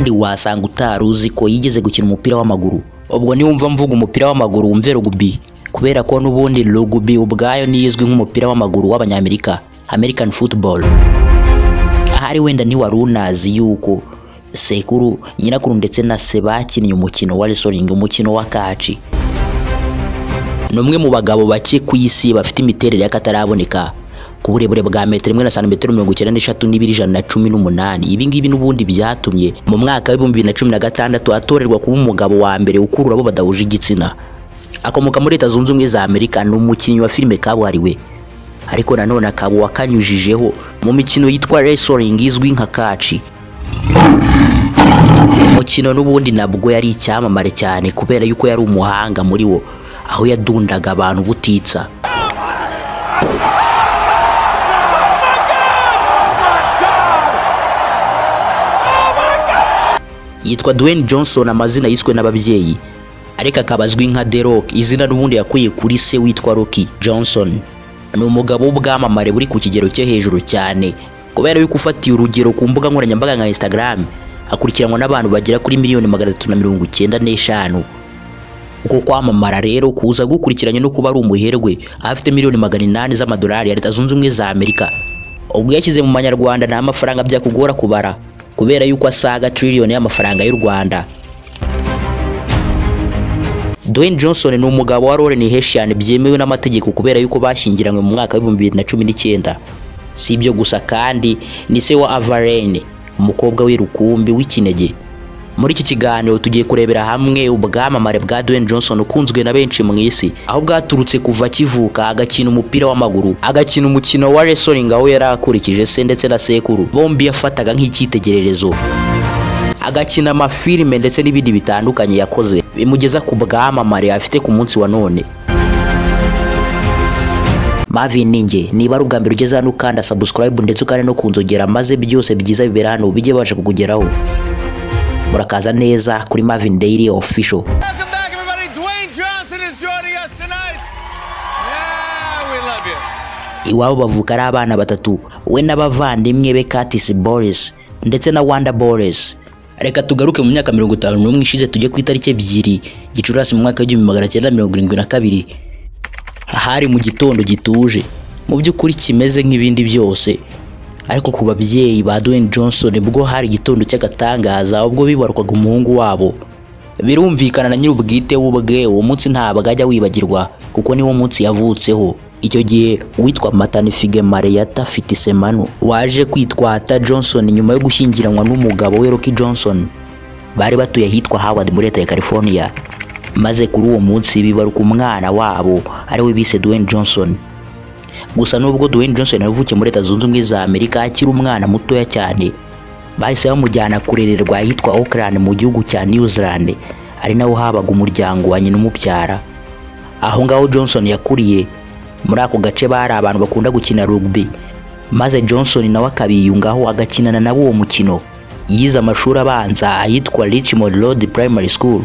kandi wasanga utaruzi ko yigeze gukina umupira w'amaguru. Ubwo ni wumva mvuga umupira w'amaguru wumve rugby, kubera ko n'ubundi rugby ubwayo nizwi nk'umupira w'amaguru w'abanyamerika, American football. Ahari wenda ni warunazi yuko sekuru, nyirakuru ndetse na se bakinnye umukino wa wrestling, umukino wa kaci. Numwe mu bagabo bake ku isi bafite imiterere y'akataraboneka ku burebure bwa metero 1 na santimetero 93 n'ibiri 118. Ibi ngibi n'ubundi byatumye mu mwaka wa 2016 atorerwa kuba umugabo wa mbere ukurura abo badahuje igitsina. Akomoka muri Leta Zunze Ubumwe za Amerika, n'umukinnyi wa filime kabuhariwe, ariko nanone akaba wakanyujijeho mu mikino yitwa wrestling izwi nka kaci. Umukino n'ubundi nabwo yari icyamamare cyane kubera yuko yari umuhanga muri wo, aho yadundaga abantu butitsa. Yitwa Dwayne Johnson, amazina yiswe n'ababyeyi, ariko akabazwi nka The Rock, izina n'ubundi yakuye kuri se witwa Rocky Johnson. Ni umugabo w'ubwamamare buri ku kigero cye hejuru cyane, kubera yuko ufatiye urugero ku mbuga nkoranyambaga nka Instagram akurikiranwa n'abantu bagera kuri 395,000. Uko kwamamara rero kuza gukurikiranye no kuba ari umuherwe, afite $800,000 z'amadolari ya Leta Zunze Ubumwe za Amerika. Ubwo yashyize mu manyarwanda nta mafaranga byakugora kubara, kubera yuko asaga trillion y'amafaranga y'u Rwanda. Dwayne Johnson ni umugabo wa Lauren Heshian byemewe n'amategeko kubera yuko bashyingiranywe mu mwaka wa 2019. Si ibyo gusa kandi ni se wa Avalene, umukobwa w'irukumbi w'ikinege. Muri iki kiganiro tugiye kurebera hamwe ubwamamare bwa Dwayne Johnson ukunzwe na benshi mu isi, aho bwaturutse kuva kivuka agakina umupira w'amaguru, agakina umukino wa wrestling aho yari akurikije se ndetse na sekuru, bombi yafataga nk'icyitegererezo, agakina amafilime ndetse n'ibindi bitandukanye yakoze bimugeza ku bwamamare afite ku munsi wa none. Marvin ninge, niba ari ubwa mbere ugeze hano ukanda subscribe ndetse ukane no kunzogera, maze byose byiza bibera hano bijye babasha kukugeraho. Murakaza neza kuri Marvin Daily Official. Welcome back everybody. Dwayne Johnson is joining us tonight. Yeah, we love you. Iwabo bavuka ari abana batatu, we n'abavandimwe be Curtis Boris ndetse na Wanda Boris. Reka tugaruke mu myaka 51 ishize, tujye ku itariki 2 Gicurasi mu mwaka wa 1972. Hari mu gitondo gituje, mu by'ukuri kimeze nk'ibindi byose, ariko ku babyeyi ba Dwayne Johnson bwo hari igitondo cy'agatangaza ubwo bibarukaga umuhungu wabo. Birumvikana na nyir'ubwite w'ubwe uwo munsi ntabwo ajya wibagirwa kuko ni wo munsi yavutseho. Icyo gihe witwa Matanifige Marietta Fitisemanu waje kwitwata Johnson nyuma yo gushyingiranwa n'umugabo we Rocky Johnson. Bari batuye hitwa Howard muri Leta ya California, maze kuri uwo munsi bibaruka umwana wabo ari we bise Dwayne Johnson. Gusa nubwo Dwayne Johnson yavukiye muri Leta Zunze Ubumwe za Amerika akiri umwana mutoya cyane, bahise bamujyana kurererwa ahitwa Auckland mu gihugu cya New Zealand, ari naho habaga umuryango wa nyina umubyara. Aho ngaho Johnson yakuriye. Muri ako gace bari abantu bakunda gukina rugby, maze Johnson nawe akabiyungaho agakinana nabo uwo mukino. Yize amashuri abanza ahitwa Richmond Road Primary School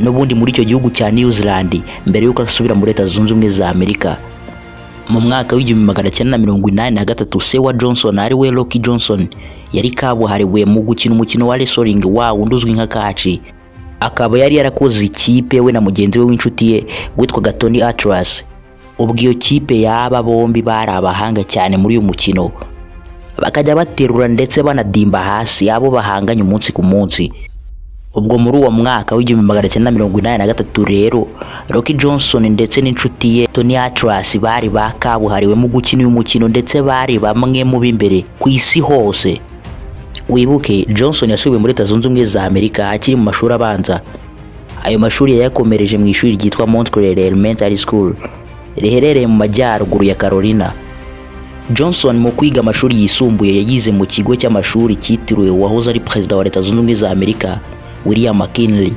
n'ubundi muri icyo gihugu cya New Zealand mbere yuko asubira muri Leta Zunze Ubumwe za Amerika. Mu mwaka wa 1983 se wa Johnson ari we Rocky Johnson yari kabuhariwe mu gukina umukino wa wrestling wundi uzwi nka kaci. Akaba yari yarakoze ikipe we na mugenzi we w'inshuti ye witwaga Tony Atlas. Ubwo iyo kipe yaba bombi bari abahanga cyane muri uyu mukino, bakajya baterura ndetse banadimba hasi abo bahanganye umunsi ku munsi. Ubwo muri uwo mwaka wa 1983 rero Rocky Johnson ndetse n'inshuti ye Tony Atlas bari bakabuhariwe mu gukina uyu mukino ndetse bari bamwe mu b'imbere ku isi hose. Wibuke Johnson yasubiye muri Leta Zunze Ubumwe za Amerika akiri mu mashuri abanza. Ayo mashuri yakomereje mu ishuri ryitwa Montclair Elementary School riherereye mu majyaruguru ya Carolina. Johnson mu kwiga amashuri yisumbuye yayize mu kigo cy'amashuri cyitiriwe uwahoze ari perezida wa Leta Zunze Ubumwe za Amerika William McKinley.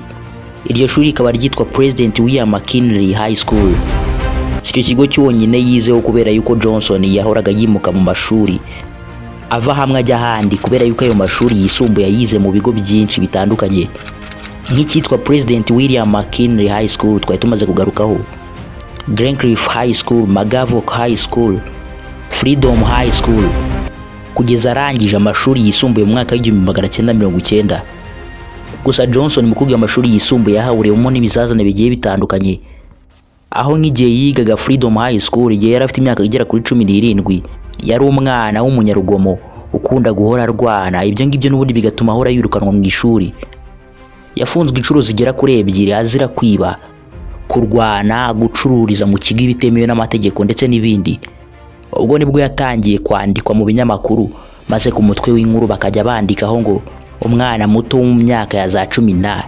Iryo shuri rikaba ryitwa President William McKinley High School. Icyo kigo cyonyine yizeho kubera yuko Johnson yahoraga yimuka mu mashuri ava hamwe ajya ahandi kubera yuko ayo mashuri yisumbuye yayize mu bigo byinshi bitandukanye, nk'icyitwa President William McKinley High School twari tumaze kugarukaho, Glencliff High School, Magavock High School, Freedom High School, kugeza arangije amashuri yisumbuye mu mwaka wa 1990. Gusa Johnson mu kwiga amashuri yisumbuye yahahuriyemo n'ibizazane bigiye bitandukanye, aho nk'igihe yigaga Freedom High School igihe yari afite imyaka igera kuri 17 yari umwana w'umunyarugomo ukunda guhora arwana. Ibyo ngibyo n'ubundi bigatuma ahora yirukanwa mu ishuri. Yafunzwe inshuro zigera kuri 2 azira kwiba, kurwana, gucururiza mu kigo bitemewe n'amategeko ndetse n'ibindi. Ubwo nibwo yatangiye kwandikwa mu binyamakuru, maze ku mutwe w'inkuru bakajya bandikaho ngo umwana muto mu myaka ya za 10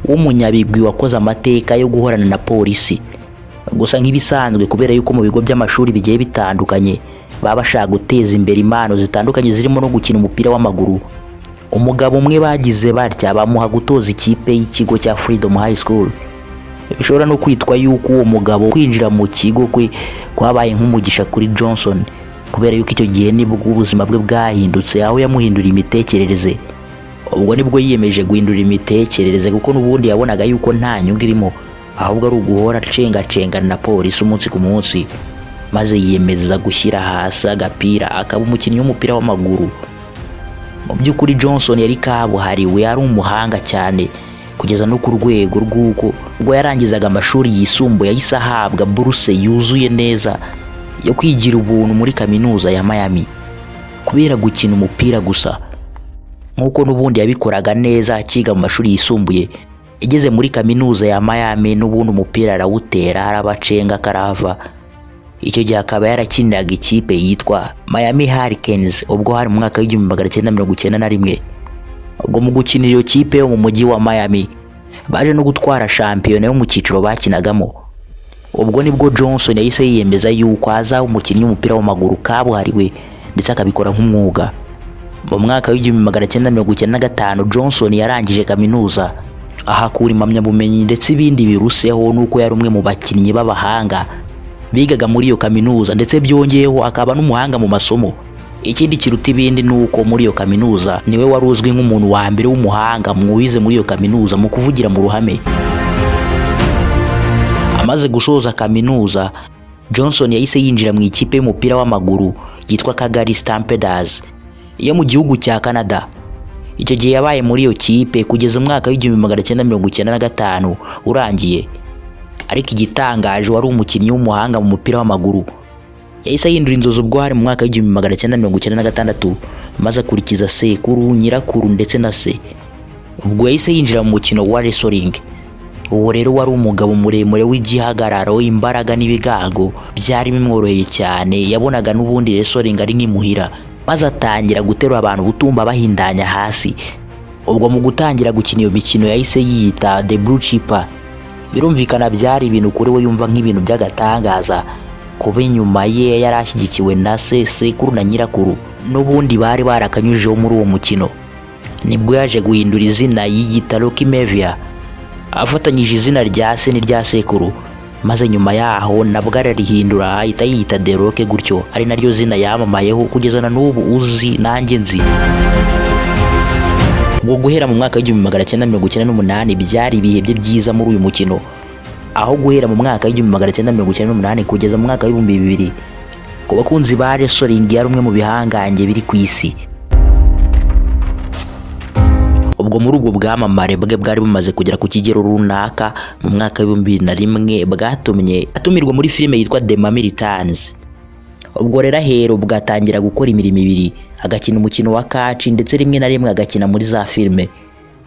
w'umunyabigwi wakoze amateka yo guhorana na polisi. Gusa nk'ibisanzwe kubera yuko mu bigo by'amashuri bigiye bitandukanye baba bashaka guteza imbere impano zitandukanye zirimo no gukina umupira w'amaguru, umugabo umwe bagize batya bamuha gutoza ikipe y'ikigo cya Freedom High School. Bishobora no kwitwa yuko uwo mugabo kwinjira mu kigo kwe kwabaye nk'umugisha kuri Johnson, kubera yuko icyo gihe nibwo ubuzima bwe bwahindutse, aho yamuhindura imitekerereze. Ubwo nibwo yiyemeje guhindura imitekerereze kuko n'ubundi yabonaga yuko nta nyungu irimo, ahubwo ari uguhora cengacengana na polisi umunsi ku munsi, maze yiyemeza gushyira hasi agapira akaba umukinnyi w'umupira w'amaguru. Mu by'ukuri Johnson yari kabuhariwe, yari umuhanga cyane kugeza no ku rwego rw'uko ubwo yarangizaga amashuri yisumbuye yahise ahabwa buruse yuzuye neza yo kwigira ubuntu muri kaminuza ya Miami kubera gukina umupira gusa. Nkuko n'ubundi yabikoraga neza akiga mu mashuri yisumbuye, igeze muri kaminuza ya Miami n'ubundi umupira arawutera, arabacenga karava. Icyo gihe akaba yarakiniraga ikipe yitwa Miami Hurricanes ubwo hari mu mwaka w'1991. Ubwo mu gukinira iyo kipe yo mu mujyi wa Miami baje no gutwara shampiyona yo mu cyiciro bakinagamo. Ubwo nibwo Johnson yahise yiyemeza yuko azaba umukinnyi w'umupira w'amaguru kabuhariwe ndetse akabikora nk'umwuga. Mu mwaka w'1995 Johnson yarangije kaminuza, ahakura impamyabumenyi ndetse ibindi biruseho nuko yari umwe mu bakinnyi b'abahanga bigaga muri iyo kaminuza, ndetse byongeyeho akaba n'umuhanga mu masomo. Ikindi kiruta ibindi nuko muri iyo kaminuza niwe wari uzwi nk'umuntu wa mbere w'umuhanga mu wize muri iyo kaminuza mu kuvugira mu ruhame. Amaze gusoza kaminuza, Johnson yahise yinjira mu ikipe y'umupira w'amaguru yitwa Calgary Stampeders yo mu gihugu cya Canada. Icyo gihe yabaye muri iyo kipe kugeza umwaka w'1995 urangiye. Ariko igitangaje wari umukinnyi w'umuhanga mu mupira w'amaguru. Yahise yindura inzozi ubwo hari mu mwaka w'1996 maze akurikiza sekuru, nyirakuru ndetse na se. Ubwo yahise yinjira mu mukino wa wrestling. Uwo rero wari umugabo muremure w'igihagararo, imbaraga n'ibigango byari bimworoheye cyane. Yabonaga n'ubundi wrestling ari nk'imuhira, maze atangira guterura abantu butumba bahindanya hasi. Ubwo mu gutangira gukina iyo mikino yahise yiyita The Blue Chipper. Birumvikana byari ibintu kuri we yumva nk'ibintu by'agatangaza, kuba inyuma ye yari ashyigikiwe na se, sekuru na nyirakuru n'ubundi bari barakanyujijeho muri uwo mukino. Nibwo yaje guhindura izina yiyita Rocky Mavia, afatanyije izina rya se n'irya sekuru, maze nyuma yaho nabwo ararihindura ahita yiyita The Rock, gutyo ari naryo zina yamamayeho kugeza na n'ubu uzi nanjye nzi. Ubwo guhera mu mwaka w'1998 byari ibihe bye byiza muri uyu mukino, aho guhera mu mwaka w'1998 kugeza mu mwaka w'2000 ku bakunzi ba wrestling yari umwe mu bihangange biri ku isi. Ubwo muri ubwo bwamamare bwe bwari bumaze kugera ku kigero runaka, mu mwaka w'2001 bwatumye atumirwa muri filime yitwa The Mummy Returns. Ubwo rero ahero bwatangira gukora imirimo ibiri, agakina umukino wa catch ndetse rimwe na rimwe agakina muri za filime.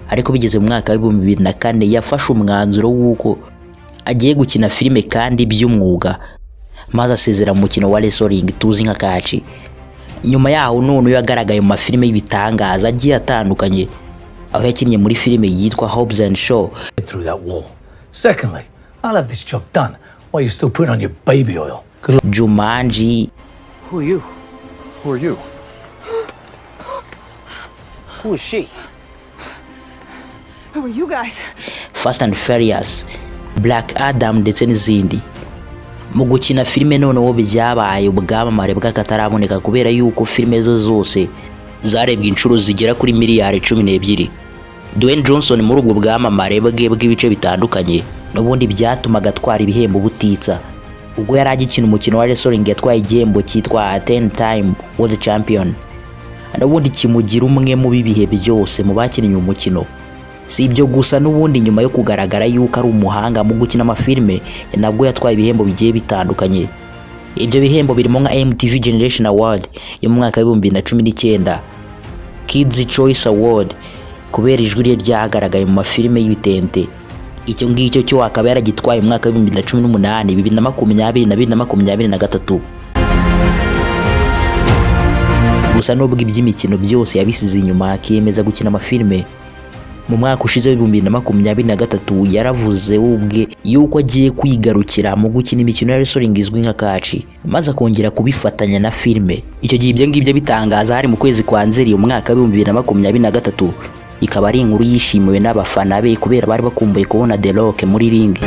Ariko bigeze mu mwaka w'2004 yafashe umwanzuro w'uko agiye gukina filime kandi by'umwuga, maze asezera mu mukino wa wrestling tuzi nka catch. Nyuma yaho none yagaragaye mu mafilime y'ibitangaza agiye atandukanye, aho yakinnye muri filime yitwa Hobbs and Shaw. Through that wall. Secondly, I'll have this job done while you're still putting on your baby oil. Jumanji. Who are you? Who are you? Who is she? Who are you guys? Fast and Furious, Black Adam ndetse n'izindi. Mu gukina filime noneho byabaye ubwamamare bw'akataraboneka kubera yuko filime zose zarebwe inshuro zigera kuri miliyari 12. Dwayne Johnson muri ubwo bwamamare bwe bw'ibice bitandukanye n'ubundi byatumaga atwara ibihembo butitsa. Ubwo yari agikina umukino wa wrestling yatwaye igihembo cyitwa 10-time World Champion, n'ubundi kimugira umwe mu bibihe byose mu bakinnye umukino. Si ibyo gusa n'ubundi nyuma yo kugaragara yuko ari umuhanga mu gukina amafilme nabwo yatwaye ibihembo bigiye bitandukanye. Ibyo bihembo birimo nka MTV Generation Award yo mu mwaka wa 2019, Kids Choice Award kubera ijwi rye ryagaragaye mu mafilme y'ibitente. Icyo ngicyo cyo akaba yaragitwaye mu mwaka wa 2018, 2020 na 2023. Gusa nubwo iby'imikino byose yabisize inyuma akiyemeza gukina amafilme, mu mwaka ushize wa 2023 yaravuze ubwe yuko agiye kwigarukira mu gukina imikino ya wrestling izwi nka kaci, maze akongera kubifatanya na filme. Icyo gihe ibyo ngibyo bitangaza hari mu kwezi kwa Nzeri mu mwaka wa 2023, ikaba ari inkuru yishimiwe n'abafana be kubera bari bakumbuye kubona The Rock muri ring.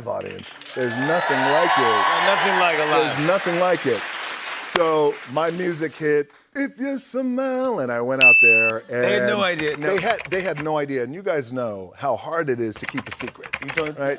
Audience. There's nothing like it. Nothing like a live. There's nothing like it. So my music hit, If You Smell, and I went out there and They had no idea. No. They had no idea. And you guys know how hard it is to keep a secret. Right?